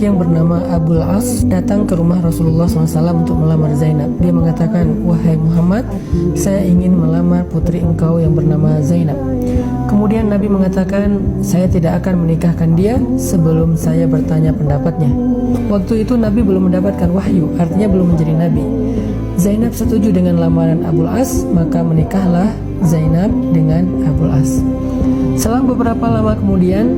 yang bernama Abul As datang ke rumah Rasulullah SAW untuk melamar Zainab. Dia mengatakan, "Wahai Muhammad, saya ingin melamar putri engkau yang bernama Zainab." Kemudian Nabi mengatakan, "Saya tidak akan menikahkan dia sebelum saya bertanya pendapatnya." Waktu itu Nabi belum mendapatkan wahyu, artinya belum menjadi Nabi. Zainab setuju dengan lamaran Abul As, maka menikahlah Zainab dengan Abul As. Selang beberapa lama kemudian,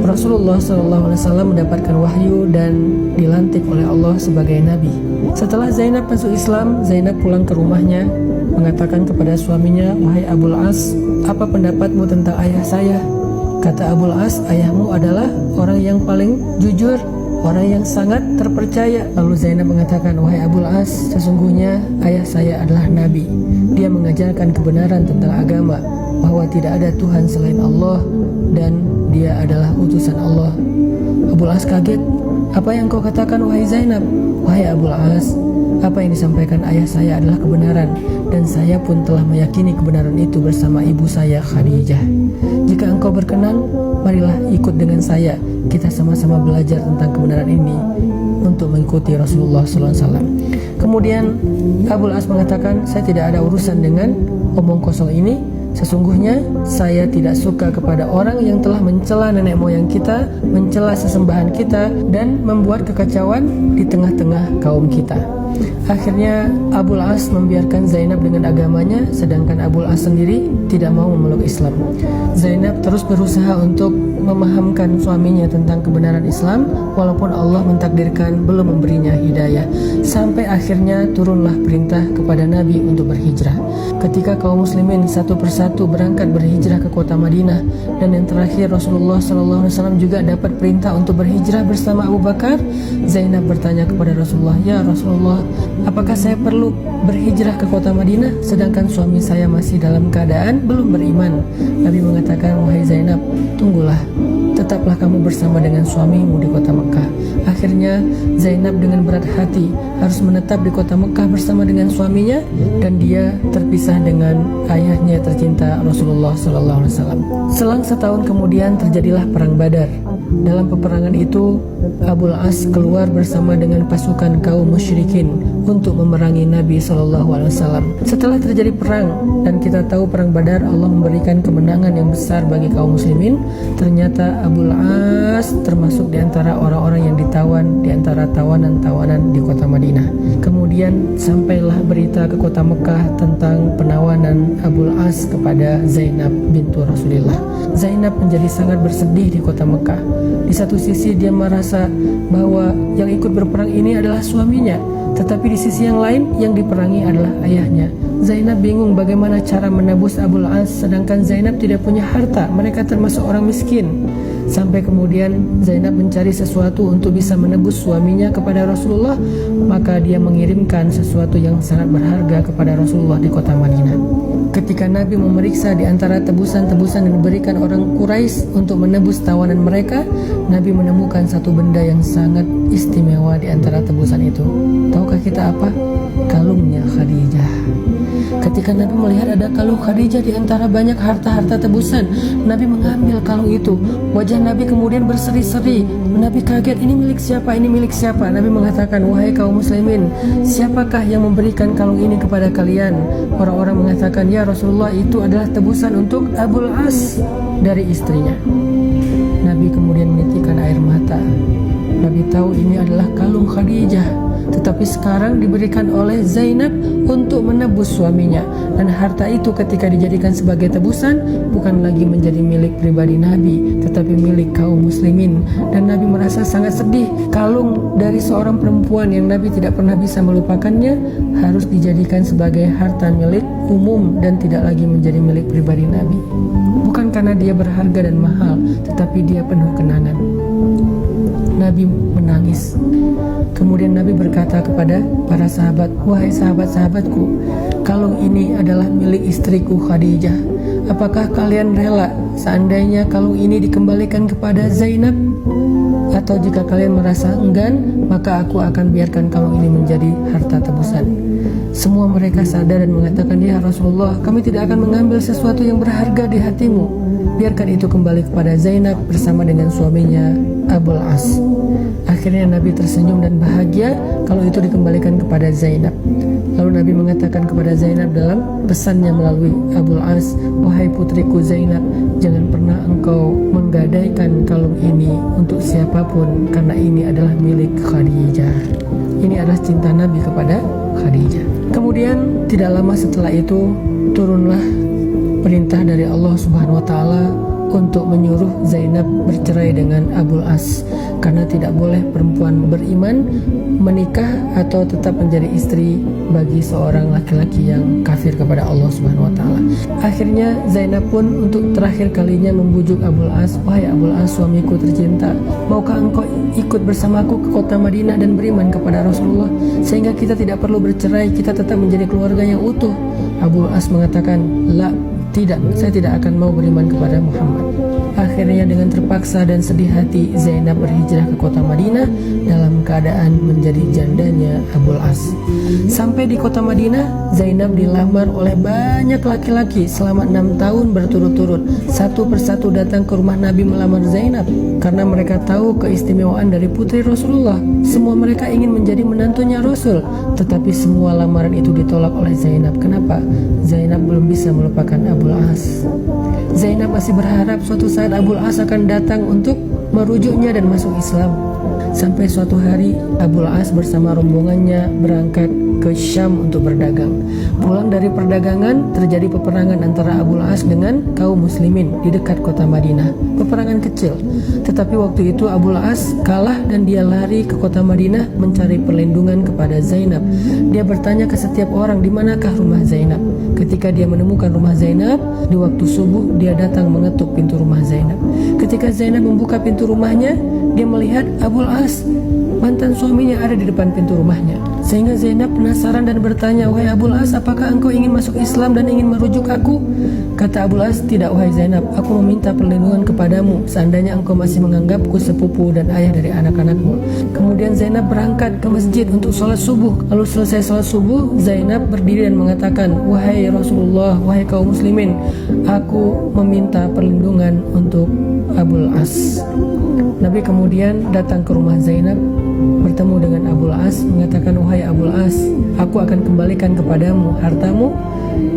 Rasulullah SAW mendapatkan wahyu dan dilantik oleh Allah sebagai Nabi. Setelah Zainab masuk Islam, Zainab pulang ke rumahnya, mengatakan kepada suaminya, "Wahai Abul As, apa pendapatmu tentang ayah saya?" Kata Abul As, "Ayahmu adalah orang yang paling jujur, orang yang sangat terpercaya." Lalu Zainab mengatakan, "Wahai Abul As, sesungguhnya ayah saya adalah Nabi. Dia mengajarkan kebenaran tentang agama, bahwa tidak ada Tuhan selain Allah dan dia adalah utusan Allah." Abul As kaget. "Apa yang kau katakan, wahai Zainab?" "Wahai Abul As, apa yang disampaikan ayah saya adalah kebenaran, dan saya pun telah meyakini kebenaran itu bersama ibu saya Khadijah. Jika engkau berkenan, marilah ikut dengan saya. Kita sama-sama belajar tentang kebenaran ini untuk mengikuti Rasulullah SAW." Kemudian Abul As mengatakan, "Saya tidak ada urusan dengan omong kosong ini. Sesungguhnya saya tidak suka kepada orang yang telah mencela nenek moyang kita, mencela sesembahan kita, dan membuat kekacauan di tengah-tengah kaum kita." Akhirnya Abul As membiarkan Zainab dengan agamanya, sedangkan Abul As sendiri tidak mau memeluk Islam. Zainab terus berusaha untuk memahamkan suaminya tentang kebenaran Islam, walaupun Allah mentakdirkan belum memberinya hidayah. Sampai akhirnya turunlah perintah kepada Nabi untuk berhijrah. Ketika kaum muslimin satu persatu berangkat berhijrah ke kota Madinah, dan yang terakhir Rasulullah SAW juga dapat perintah untuk berhijrah bersama Abu Bakar, Zainab bertanya kepada Rasulullah, "Ya Rasulullah, apakah saya perlu berhijrah ke kota Madinah sedangkan suami saya masih dalam keadaan belum beriman?" Nabi mengatakan, "Wahai Zainab, tunggulah, tetaplah kamu bersama dengan suamimu di kota Mekah." Akhirnya Zainab dengan berat hati harus menetap di kota Mekah bersama dengan suaminya, dan dia terpisah dengan ayahnya tercinta Rasulullah SAW. Selang setahun kemudian terjadilah perang Badar. Dalam peperangan itu, Abul As keluar bersama dengan pasukan kaum musyrikin untuk memerangi Nabi SAW. Setelah terjadi perang, dan kita tahu perang Badar Allah memberikan kemenangan yang besar bagi kaum muslimin, ternyata Abul As termasuk di antara orang-orang yang ditawan di antara tawanan-tawanan di kota Madinah. Kemudian sampailah berita ke kota Mekah tentang penawanan Abul As kepada Zainab bintu Rasulullah. Zainab menjadi sangat bersedih di kota Mekah. Di satu sisi dia merasa bahwa yang ikut berperang ini adalah suaminya, tetapi di sisi yang lain yang diperangi adalah ayahnya. Zainab bingung bagaimana cara menebus Abul As, sedangkan Zainab tidak punya harta, mereka termasuk orang miskin. Sampai kemudian Zainab mencari sesuatu untuk bisa menebus suaminya kepada Rasulullah, maka dia mengirimkan sesuatu yang sangat berharga kepada Rasulullah di kota Madinah. Ketika Nabi memeriksa di antara tebusan-tebusan yang diberikan orang Quraisy untuk menebus tawanan mereka, Nabi menemukan satu benda yang sangat istimewa di antara tebusan itu. Tahukah kita apa? Kalungnya Khadijah. Ketika Nabi melihat ada kalung Khadijah di antara banyak harta-harta tebusan, Nabi mengambil kalung itu. Wajah Nabi kemudian berseri-seri. Nabi kaget, "Ini milik siapa? Ini milik siapa?" Nabi mengatakan, "Wahai kaum muslimin, siapakah yang memberikan kalung ini kepada kalian?" Orang-orang mengatakan, "Ya Rasulullah, itu adalah tebusan untuk Abul As dari istrinya." Nabi kemudian menitikkan air mata. Nabi tahu ini adalah kalung Khadijah, tetapi sekarang diberikan oleh Zainab untuk menebus suaminya, dan harta itu ketika dijadikan sebagai tebusan bukan lagi menjadi milik pribadi Nabi, tetapi milik kaum muslimin. Dan Nabi merasa sangat sedih. Kalung dari seorang perempuan yang Nabi tidak pernah bisa melupakannya harus dijadikan sebagai harta milik umum dan tidak lagi menjadi milik pribadi Nabi. Bukan karena dia berharga dan mahal, tetapi dia penuh kenangan. Nabi menangis. Kemudian Nabi berkata kepada para sahabat, "Wahai sahabat-sahabatku, kalung ini adalah milik istriku Khadijah. Apakah kalian rela seandainya kalung ini dikembalikan kepada Zainab? Atau jika kalian merasa enggan, maka aku akan biarkan kalung ini menjadi harta tebusan." Semua mereka sadar dan mengatakan, "Ya Rasulullah, kami tidak akan mengambil sesuatu yang berharga di hatimu. Biarkan itu kembali kepada Zainab bersama dengan suaminya Abul As." Akhirnya Nabi tersenyum dan bahagia kalau itu dikembalikan kepada Zainab. Lalu Nabi mengatakan kepada Zainab dalam pesannya melalui Abul As, "Wahai putriku Zainab, jangan pernah engkau menggadaikan kalung ini untuk siapapun, karena ini adalah milik Khadijah." Ini adalah cinta Nabi kepada Khadijah. Kemudian tidak lama setelah itu turunlah perintah dari Allah Subhanahu wa taala untuk menyuruh Zainab bercerai dengan Abul As, karena tidak boleh perempuan beriman menikah atau tetap menjadi istri bagi seorang laki-laki yang kafir kepada Allah Subhanahu wa taala. Akhirnya Zainab pun untuk terakhir kalinya membujuk Abul As, "Wahai Abul As, suamiku tercinta, maukah engkau ikut bersamaku ke kota Madinah dan beriman kepada Rasulullah sehingga kita tidak perlu bercerai, kita tetap menjadi keluarga yang utuh?" Abul As mengatakan, "La, tidak, saya tidak akan mau beriman kepada Muhammad." Akhirnya dengan terpaksa dan sedih hati Zainab berhijrah ke kota Madinah dalam keadaan menjadi jandanya Abul As. Sampai di kota Madinah, Zainab dilamar oleh banyak laki-laki selama 6 tahun berturut-turut. Satu persatu datang ke rumah Nabi melamar Zainab karena mereka tahu keistimewaan dari putri Rasulullah. Semua mereka ingin menjadi menantunya Rasul, tetapi semua lamaran itu ditolak oleh Zainab. Kenapa? Zainab belum bisa melupakan Abul As. Zainab masih berharap suatu saat Abul As akan datang untuk merujuknya dan masuk Islam. Sampai suatu hari Abul As bersama rombongannya berangkat ke Syam untuk berdagang. Pulang dari perdagangan terjadi peperangan antara Abul As dengan kaum muslimin di dekat kota Madinah. Peperangan kecil, tetapi waktu itu Abul As kalah dan dia lari ke kota Madinah mencari perlindungan kepada Zainab. Dia bertanya ke setiap orang, "Di manakah rumah Zainab?" Ketika dia menemukan rumah Zainab, di waktu subuh dia datang mengetuk pintu rumah Zainab. Ketika Zainab membuka pintu rumahnya, dia melihat Abul As, mantan suaminya, ada di depan pintu rumahnya. Sehingga Zainab penasaran dan bertanya, "Wahai Abul As, apakah engkau ingin masuk Islam dan ingin merujuk aku?" Kata Abul As, "Tidak wahai Zainab, aku meminta perlindungan kepadamu seandainya engkau masih menganggapku sepupu dan ayah dari anak-anakmu." Kemudian Zainab berangkat ke masjid untuk sholat subuh. Lalu selesai sholat subuh, Zainab berdiri dan mengatakan, "Wahai Rasulullah, wahai kaum muslimin, aku meminta perlindungan untuk Abul As." Nabi kemudian datang ke rumah Zainab, bertemu dengan Abul As, mengatakan, "Wahai Abul As, aku akan kembalikan kepadamu hartamu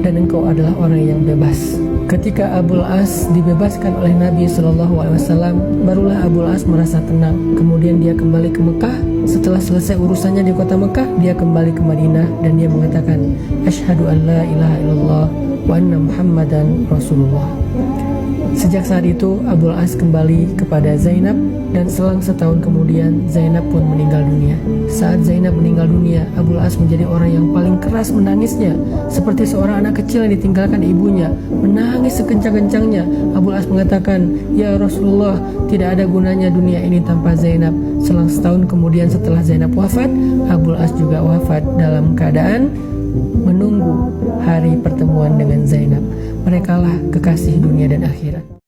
dan engkau adalah orang yang bebas." Ketika Abul As dibebaskan oleh Nabi SAW, barulah Abul As merasa tenang. Kemudian dia kembali ke Mekah. Setelah selesai urusannya di kota Mekah, dia kembali ke Madinah dan dia mengatakan, "Asyhadu an la ilaha illallah wa anna Muhammadan Rasulullah." Sejak saat itu Abul As kembali kepada Zainab dan selang setahun kemudian Zainab pun meninggal dunia. Saat Zainab meninggal dunia, Abul As menjadi orang yang paling keras menangisnya, seperti seorang anak kecil yang ditinggalkan ibunya, menangis sekencang-kencangnya. Abul As mengatakan, "Ya Rasulullah, tidak ada gunanya dunia ini tanpa Zainab." Selang setahun kemudian setelah Zainab wafat, Abul As juga wafat dalam keadaan menunggu hari pertemuan dengan Zainab. Merekalah kekasih dunia dan akhirat.